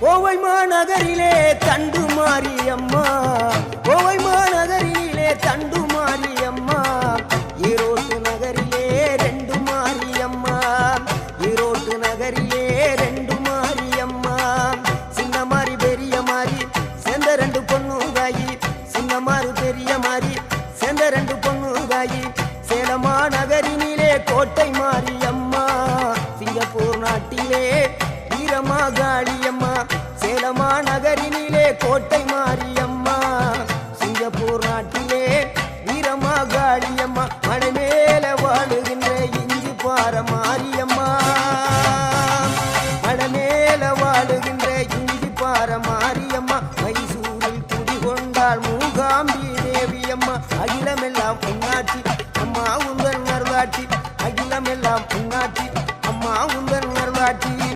கோவை மாநகரிலே தண்டு மாரியம்மா, கோவை மாநகரிலே தண்டு மாரியம்மா, ஈரோட்டு நகரிலே ரெண்டு மாரியம்மா, ஈரோட்டு நகரிலே ரெண்டு மாரியம்மா. சின்ன மாறி பெரிய மாறி சேர்ந்த ரெண்டு பொண்ணுதாயி, சின்ன மாறு பெரிய மாறி சேர்ந்த ரெண்டு பொண்ணுதாயி, சேலமா நகரினிலே கோட்டை மாரியம்மா, சிங்கப்பூர் நாட்டிலே வீரமா காளியம்மா, சேலமா நகரினிலே கோட்டை மாரியம்மா.